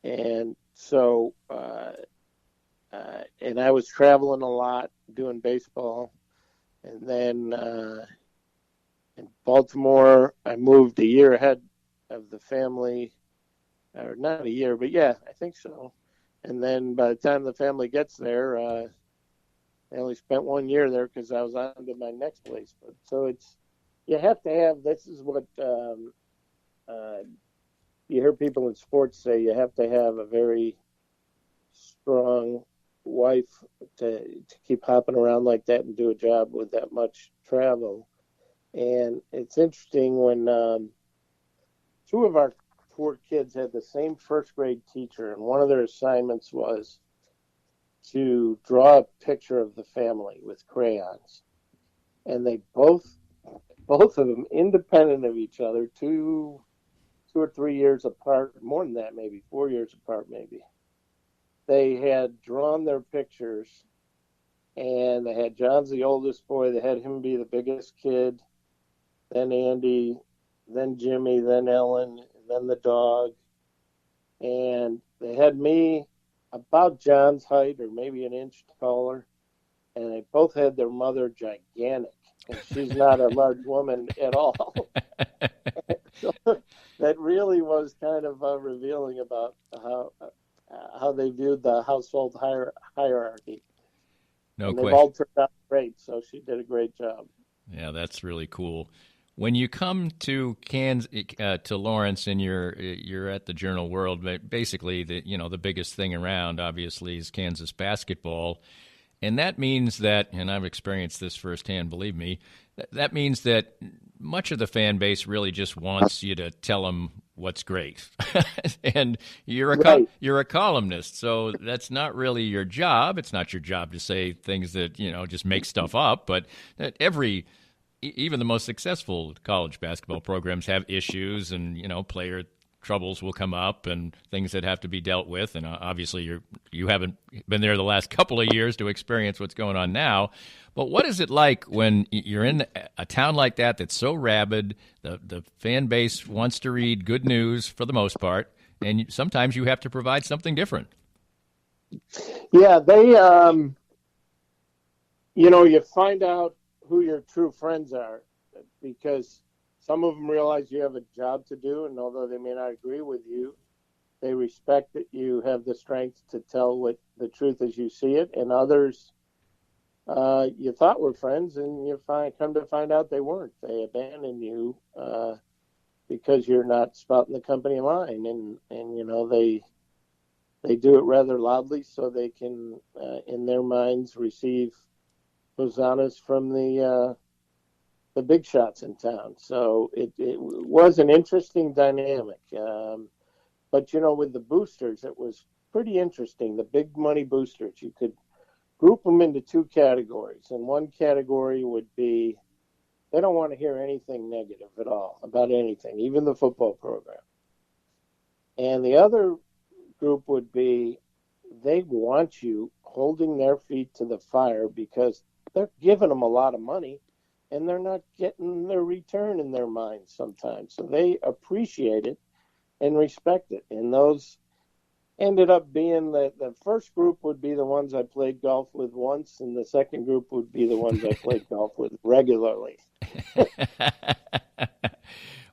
And so, and I was traveling a lot doing baseball. And then in Baltimore, I moved a year ahead of the family, or not a year, but yeah, I think so. And then by the time the family gets there, I only spent 1 year there because I was on to my next place. But so you have to have, this is what you hear people in sports say, you have to have a very strong wife to keep hopping around like that and do a job with that much travel. And it's interesting when 2 of our 4 kids had the same first grade teacher, and one of their assignments was to draw a picture of the family with crayons. And they both of them, independent of each other, 2 or 3 years apart, more than that, maybe 4 years apart, maybe. They had drawn their pictures, and they had John's the oldest boy. They had him be the biggest kid, then Andy, then Jimmy, then Ellen, and then the dog. And they had me about John's height, or maybe an inch taller, and they both had their mother gigantic, and she's not a large woman at all. So that really was kind of revealing about how they viewed the household hierarchy. No and question. They've all turned out great, so she did a great job. Yeah, that's really cool. When you come to to Lawrence and you're at the Journal World, basically the biggest thing around obviously is Kansas basketball, and that means that, and I've experienced this firsthand, believe me, that means that much of the fan base really just wants you to tell them what's great, and you're a columnist, so that's not really your job. It's not your job to say things that just make stuff up, but even the most successful college basketball programs have issues, and player troubles will come up and things that have to be dealt with. And obviously, you haven't been there the last couple of years to experience what's going on now. But what is it like when you're in a town like that that's so rabid? The fan base wants to read good news for the most part, and sometimes you have to provide something different. Yeah, they. you find out who your true friends are, because some of them realize you have a job to do, and although they may not agree with you, they respect that you have the strength to tell what the truth as you see it. And others you thought were friends, and you come to find out they weren't. They abandon you because you're not spouting the company line, and they do it rather loudly so they can, in their minds, receive hosannas from the big shots in town. So it was an interesting dynamic. But, with the boosters, it was pretty interesting. The big money boosters, you could group them into two categories. And one category would be they don't want to hear anything negative at all about anything, even the football program. And the other group would be they want you holding their feet to the fire because they're giving them a lot of money and they're not getting their return in their minds sometimes. So they appreciate it and respect it. And those ended up being the first group would be the ones I played golf with once, and the second group would be the ones I played golf with regularly.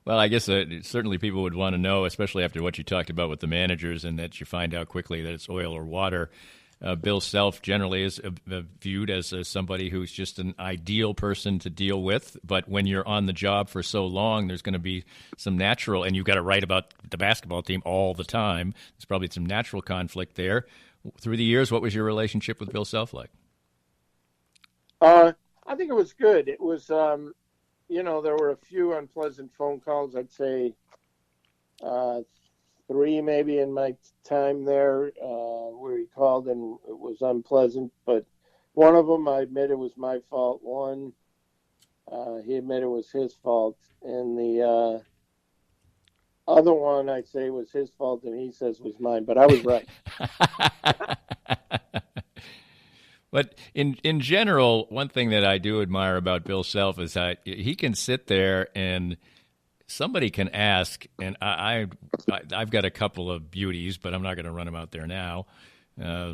Well, I guess certainly people would want to know, especially after what you talked about with the managers, and that you find out quickly that it's oil or water. Bill Self generally is viewed as somebody who's just an ideal person to deal with. But when you're on the job for so long, there's going to be some natural, and you've got to write about the basketball team all the time. There's probably some natural conflict there. Through the years, what was your relationship with Bill Self like? I think it was good. It was, there were a few unpleasant phone calls. I'd say 3 maybe in my time there where he called and it was unpleasant. But one of them, I admit it was my fault. One, he admitted it was his fault. And the other one, I'd say was his fault and he says was mine. But I was right. But in general, one thing that I do admire about Bill Self is that he can sit there and somebody can ask, and I've got a couple of beauties, but I'm not going to run them out there now.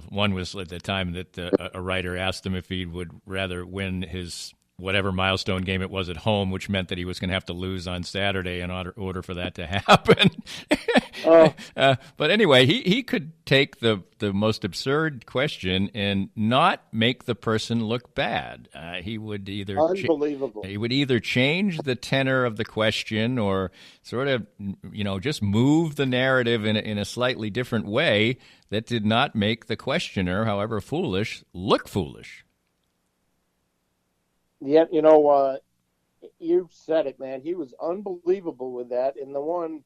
One was at the time that a writer asked him if he would rather win his whatever milestone game it was at home, which meant that he was going to have to lose on Saturday in order for that to happen. But anyway, he could take the most absurd question and not make the person look bad. He would either unbelievable. He would either change the tenor of the question or sort of just move the narrative in a slightly different way that did not make the questioner, however foolish, look foolish. Yeah, you said it, man. He was unbelievable with that. And the one,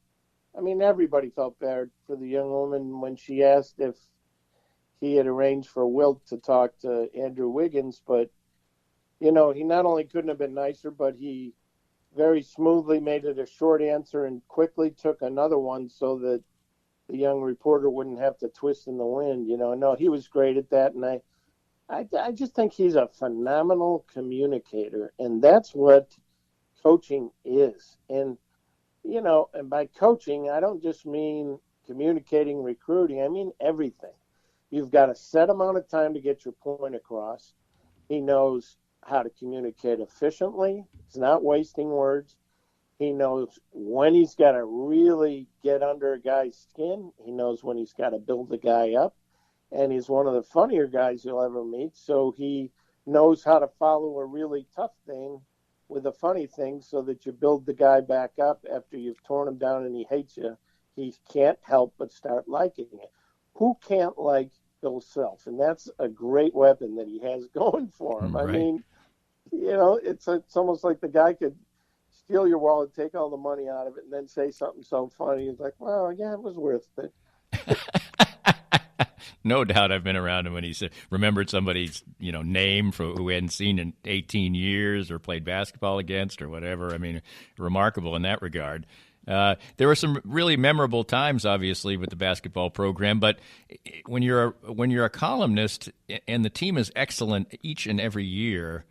everybody felt bad for the young woman when she asked if he had arranged for Wilt to talk to Andrew Wiggins. But, he not only couldn't have been nicer, but he very smoothly made it a short answer and quickly took another one so that the young reporter wouldn't have to twist in the wind. No, he was great at that. And I just think he's a phenomenal communicator, and that's what coaching is. And, and by coaching, I don't just mean communicating, recruiting. I mean everything. You've got a set amount of time to get your point across. He knows how to communicate efficiently. He's not wasting words. He knows when he's got to really get under a guy's skin. He knows when he's got to build the guy up. And he's one of the funnier guys you'll ever meet. So he knows how to follow a really tough thing with a funny thing so that you build the guy back up after you've torn him down and he hates you. He can't help but start liking it. Who can't like Bill Self? And that's a great weapon that he has going for him. Right. It's almost like the guy could steal your wallet, take all the money out of it, and then say something so funny. He's like, well, yeah, it was worth it. No doubt I've been around him when he remembered somebody's name who hadn't seen in 18 years or played basketball against or whatever. Remarkable in that regard. There were some really memorable times, obviously, with the basketball program. But when you're a columnist and the team is excellent each and every year,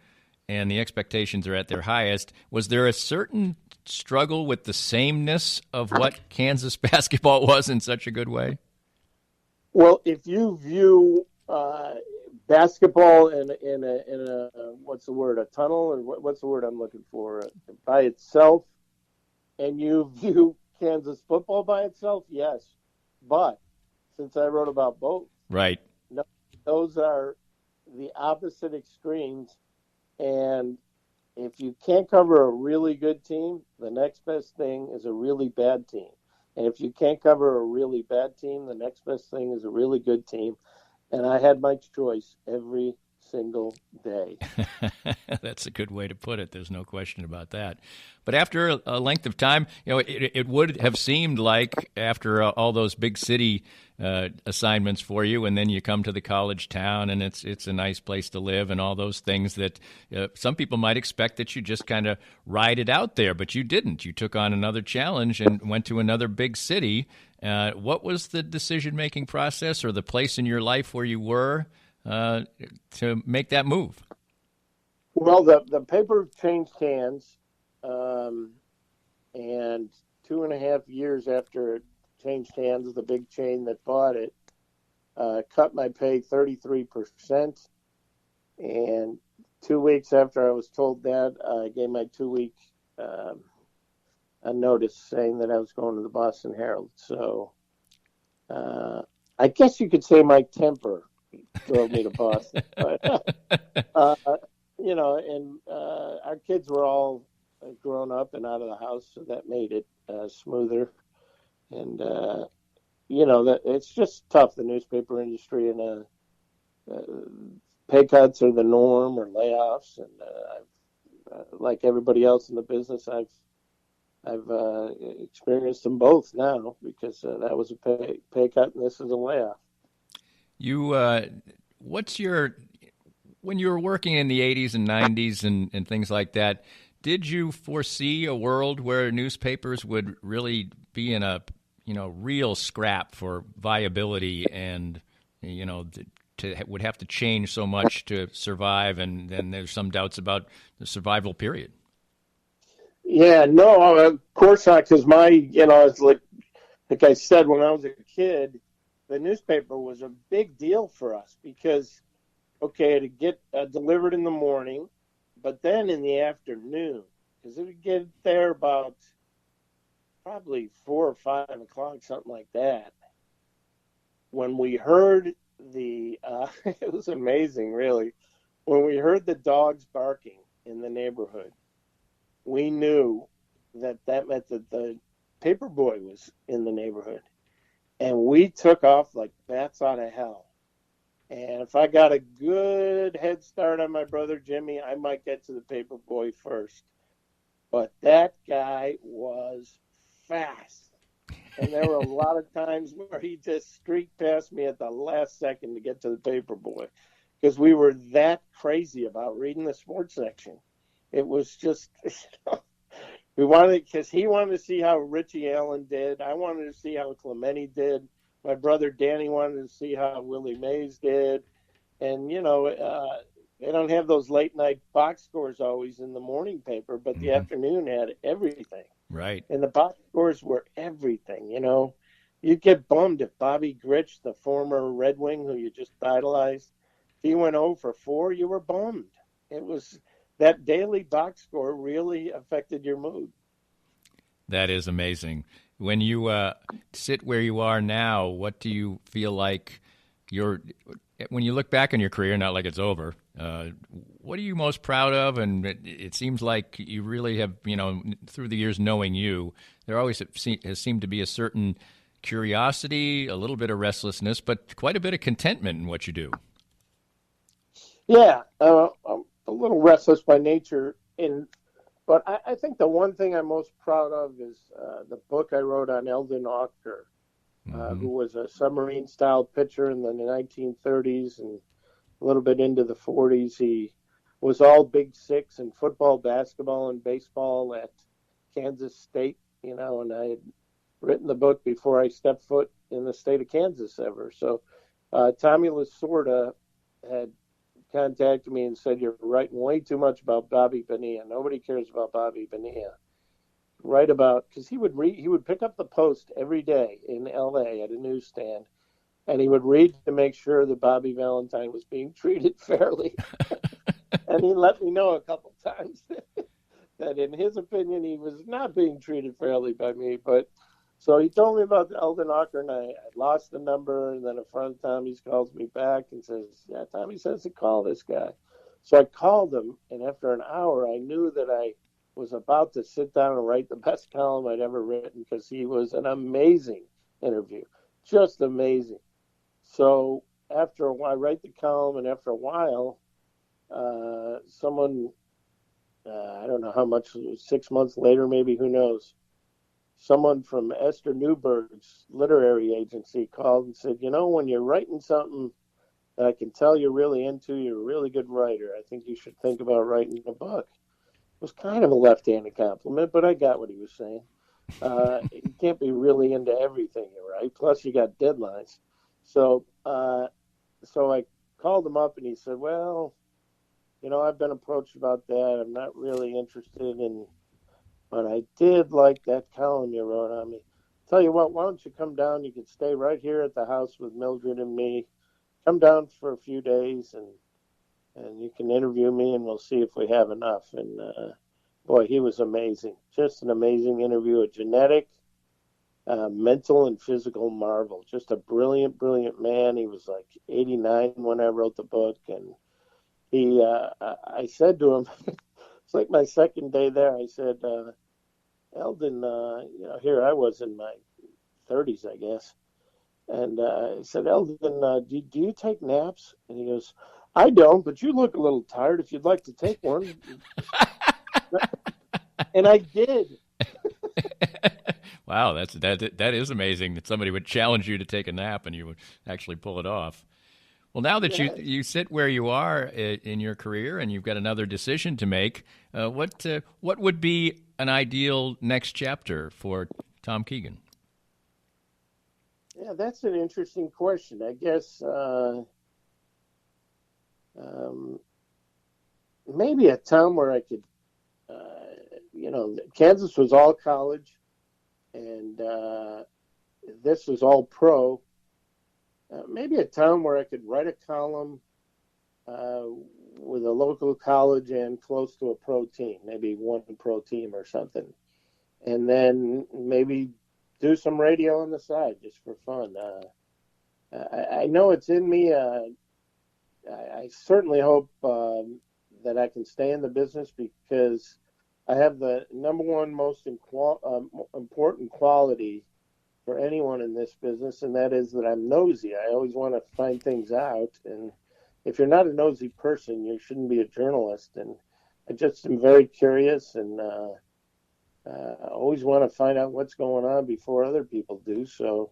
and the expectations are at their highest, was there a certain struggle with the sameness of what Kansas basketball was in such a good way? Well, if you view basketball in a what's the word, a tunnel, or what's the word I'm looking for, by itself, and you view Kansas football by itself, yes. But since I wrote about both, Right. no, those are the opposite extremes. And if you can't cover a really good team, the next best thing is a really bad team. And if you can't cover a really bad team, the next best thing is a really good team. And I had my choice every single day. That's a good way to put it. There's no question about that. But after a length of time, it would have seemed like after all those big city assignments for you, and then you come to the college town, and it's a nice place to live, and all those things that some people might expect that you just kind of ride it out there, but you didn't. You took on another challenge and went to another big city. What was the decision-making process or the place in your life where you were to make that move? Well, the paper changed hands, and 2.5 years after it changed hands, the big chain that bought it cut my pay 33%. And 2 weeks after I was told that, I gave my 2-week a notice saying that I was going to the Boston Herald. So I guess you could say my temper drove me to Boston. But, and our kids were all grown up and out of the house, so that made it smoother. And, that it's just tough, the newspaper industry, and pay cuts are the norm, or layoffs. And like everybody else in the business, I've experienced them both now, because that was a pay cut and this is a layoff. You, when you were working in the 80s and 90s and things like that, did you foresee a world where newspapers would really be in a, real scrap for viability, and, would have to change so much to survive, and then there's some doubts about the survival period? Yeah, no, of course not, because it's like I said, when I was a kid, the newspaper was a big deal for us, because, okay, it'd get delivered in the morning, but then in the afternoon, because it would get there about probably 4 or 5 o'clock, something like that. When we heard it was amazing, really. When we heard the dogs barking in the neighborhood, we knew that meant that the paper boy was in the neighborhood. And we took off like bats out of hell. And if I got a good head start on my brother Jimmy, I might get to the paper boy first. But that guy was fast. And there were a lot of times where he just streaked past me at the last second to get to the paper boy, because we were that crazy about reading the sports section. It was just, because he wanted to see how Richie Allen did. I wanted to see how Clemente did. My brother Danny wanted to see how Willie Mays did. And, they don't have those late night box scores always in the morning paper, but the afternoon had everything. Right. And the box scores were everything, You'd get bummed if Bobby Grich, the former Red Wing who you just idolized, if he went 0 for 4, you were bummed. It was that daily box score really affected your mood. That is amazing. When you sit where you are now, what do you feel like when you look back on your career, not like it's over, what are you most proud of? And it seems like you really have, through the years knowing you, there always has seemed to be a certain curiosity, a little bit of restlessness, but quite a bit of contentment in what you do. Yeah, I'm a little restless by nature, but I think the one thing I'm most proud of is the book I wrote on Eldon Auker, who was a submarine-style pitcher in the 1930s and a little bit into the 40s. He was all Big Six in football, basketball, and baseball at Kansas State, and I had written the book before I stepped foot in the state of Kansas ever. So Tommy Lasorda had contacted me and said, "You're writing way too much about Bobby Bonilla. Nobody cares about Bobby Bonilla. Write about," because he would pick up the Post every day in L.A. at a newsstand and he would read to make sure that Bobby Valentine was being treated fairly. And he let me know a couple times that in his opinion, he was not being treated fairly by me. But so he told me about the Eldon Ocker, and I lost the number. And then a friend of Tommy's calls me back and says, yeah, Tommy says to call this guy. So I called him, and after an hour, I knew that I was about to sit down and write the best column I'd ever written, because he was an amazing interview, just amazing. So after a while, I write the column, and after a while, someone, I don't know how much, 6 months later, maybe, who knows, someone from Esther Newberg's literary agency called and said, you know, when you're writing something that I can tell you're really into, you're a really good writer, I think you should think about writing a book. It was kind of a left-handed compliment, but I got what he was saying. You can't be really into everything you write. Plus, you got deadlines. So I called him up, and he said, well, you know, I've been approached about that. I'm not really interested but I did like that column you wrote on me. Tell you what, why don't you come down? You can stay right here at the house with Mildred and me. Come down for a few days, and you can interview me, and we'll see if we have enough. And boy, he was amazing. Just an amazing interview, a genetic, mental and physical marvel. Just a brilliant, brilliant man. He was like 89 when I wrote the book, and I said to him, it's like my second day there, I said, Eldon, you know, here I was in my 30s, I guess. And I said, Eldon, do you take naps? And he goes, I don't, but you look a little tired if you'd like to take one. And I did. Wow, that is amazing that somebody would challenge you to take a nap and you would actually pull it off. Well, now that you sit where you are in your career and you've got another decision to make, what would be an ideal next chapter for Tom Keegan? Yeah, that's an interesting question. I guess maybe a town where I could, you know, Kansas was all college, and this was all pro. Maybe a town where I could write a column with a local college and close to a pro team, maybe one pro team or something. And then maybe do some radio on the side just for fun. I know it's in me. I certainly hope that I can stay in the business, because I have the number one most important quality for anyone in this business, and that is that I'm nosy. I always want to find things out, and if you're not a nosy person, you shouldn't be a journalist. And I just am very curious, and always want to find out what's going on before other people do. So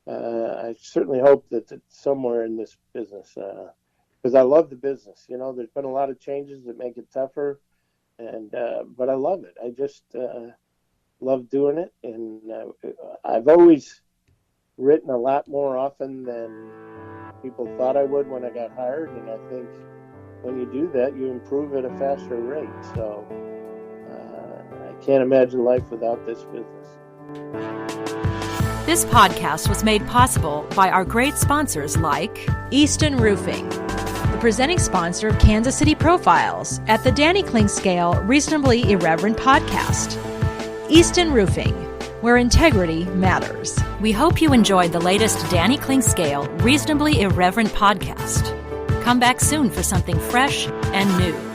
I certainly hope that it's somewhere in this business, because I love the business. You know, there's been a lot of changes that make it tougher, and but I love it. I just love doing it, and I've always written a lot more often than people thought I would when I got hired, and I think when you do that, you improve at a faster rate. So I can't imagine life without this business. This podcast was made possible by our great sponsors like Easton Roofing, the presenting sponsor of Kansas City Profiles at the Danny Klingscale Reasonably Irreverent podcast. Easton Roofing, where integrity matters. We hope you enjoyed the latest Danny Klingscale Reasonably Irreverent podcast. Come back soon for something fresh and new.